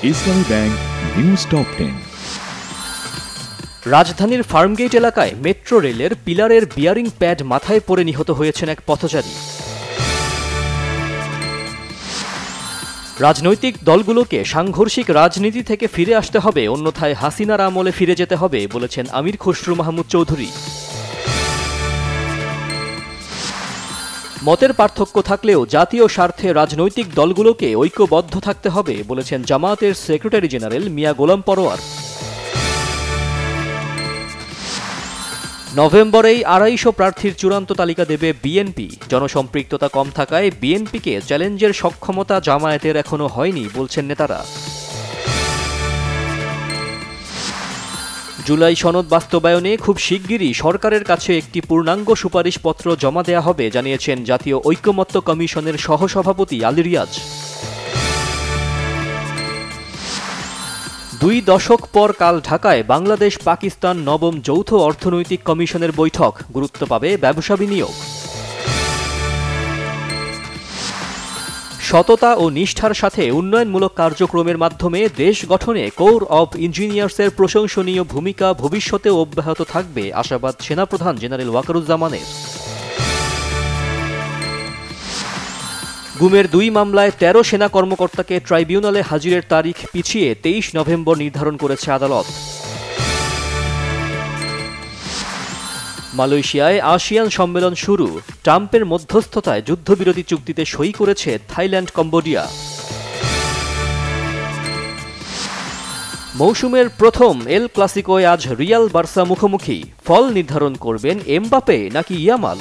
ইসলামী bank news top 10। রাজধানীর ফার্মগেট এলাকায় metro রেলের পিলারের বিয়ারিং প্যাড মাথায় পড়ে নিহত হয়েছেন এক পথচারী। রাজনৈতিক দলগুলোকে সাংঘর্ষিক রাজনীতি থেকে ফিরে আসতে হবে, অন্যথায় হাসিনার আমলে ফিরে যেতে হবে বলেছেন আমির খসরু মাহমুদ চৌধুরী। মতের পার্থক্য থাকলেও জাতীয় স্বার্থে রাজনৈতিক দলগুলোকে ঐক্যবদ্ধ থাকতে হবে বলেছেন জামায়াতের সেক্রেটারি জেনারেল মিয়া গোলাম পরোয়ার। নভেম্বরেই ২৫০ প্রার্থীর চূড়ান্ত তালিকা দেবে বিএনপি। জনসম্পৃক্ততা কম থাকায় বিএনপিকে চ্যালেঞ্জের সক্ষমতা জামায়াতের এখনো হয়নি বলছেন নেতারা। জুলাই সনদ বাস্তবায়নে খুব শিগগিরই সরকারের কাছে একটি পূর্ণাঙ্গ সুপারিশপত্র জমা দেয়া হবে জানিয়েছেন জাতীয় ঐকমত্য কমিশনের সহসভাপতি আলী রিয়াজ। ২ দশক পর কাল ঢাকায় বাংলাদেশ পাকিস্তান নবম যৌথ অর্থনৈতিক কমিশনের বৈঠক, গুরুত্ব পাবে ব্যবসা বিনিয়োগ। সততা ও নিষ্ঠার সাথে উন্নয়নমূলক কার্যক্রমের মাধ্যমে দেশ গঠনে কোর অব ইঞ্জিনিয়ার্সের প্রশংসনীয় ভূমিকা ভবিষ্যতেও অব্যাহত থাকবে, আশাবাদ সেনাপ্রধান জেনারেল ওয়াকারুজ্জামানের। গুমের ২ মামলায় ১৩ সেনা কর্মকর্তাকে ট্রাইব্যুনালে হাজিরের তারিখ পিছিয়ে ২৩ নভেম্বর নির্ধারণ করেছে আদালত। মালয়েশিয়ায় আসিয়ান সম্মেলন শুরু, ট্রাম্পের মধ্যস্থতায় যুদ্ধবিরতি চুক্তিতে সই করেছে থাইল্যান্ড কম্বোডিয়া। মৌসুমের প্রথম এল ক্লাসিকোয় আজ রিয়াল বার্সা মুখোমুখি, ফল নির্ধারণ করবেন এমবাপে নাকি ইয়ামাল।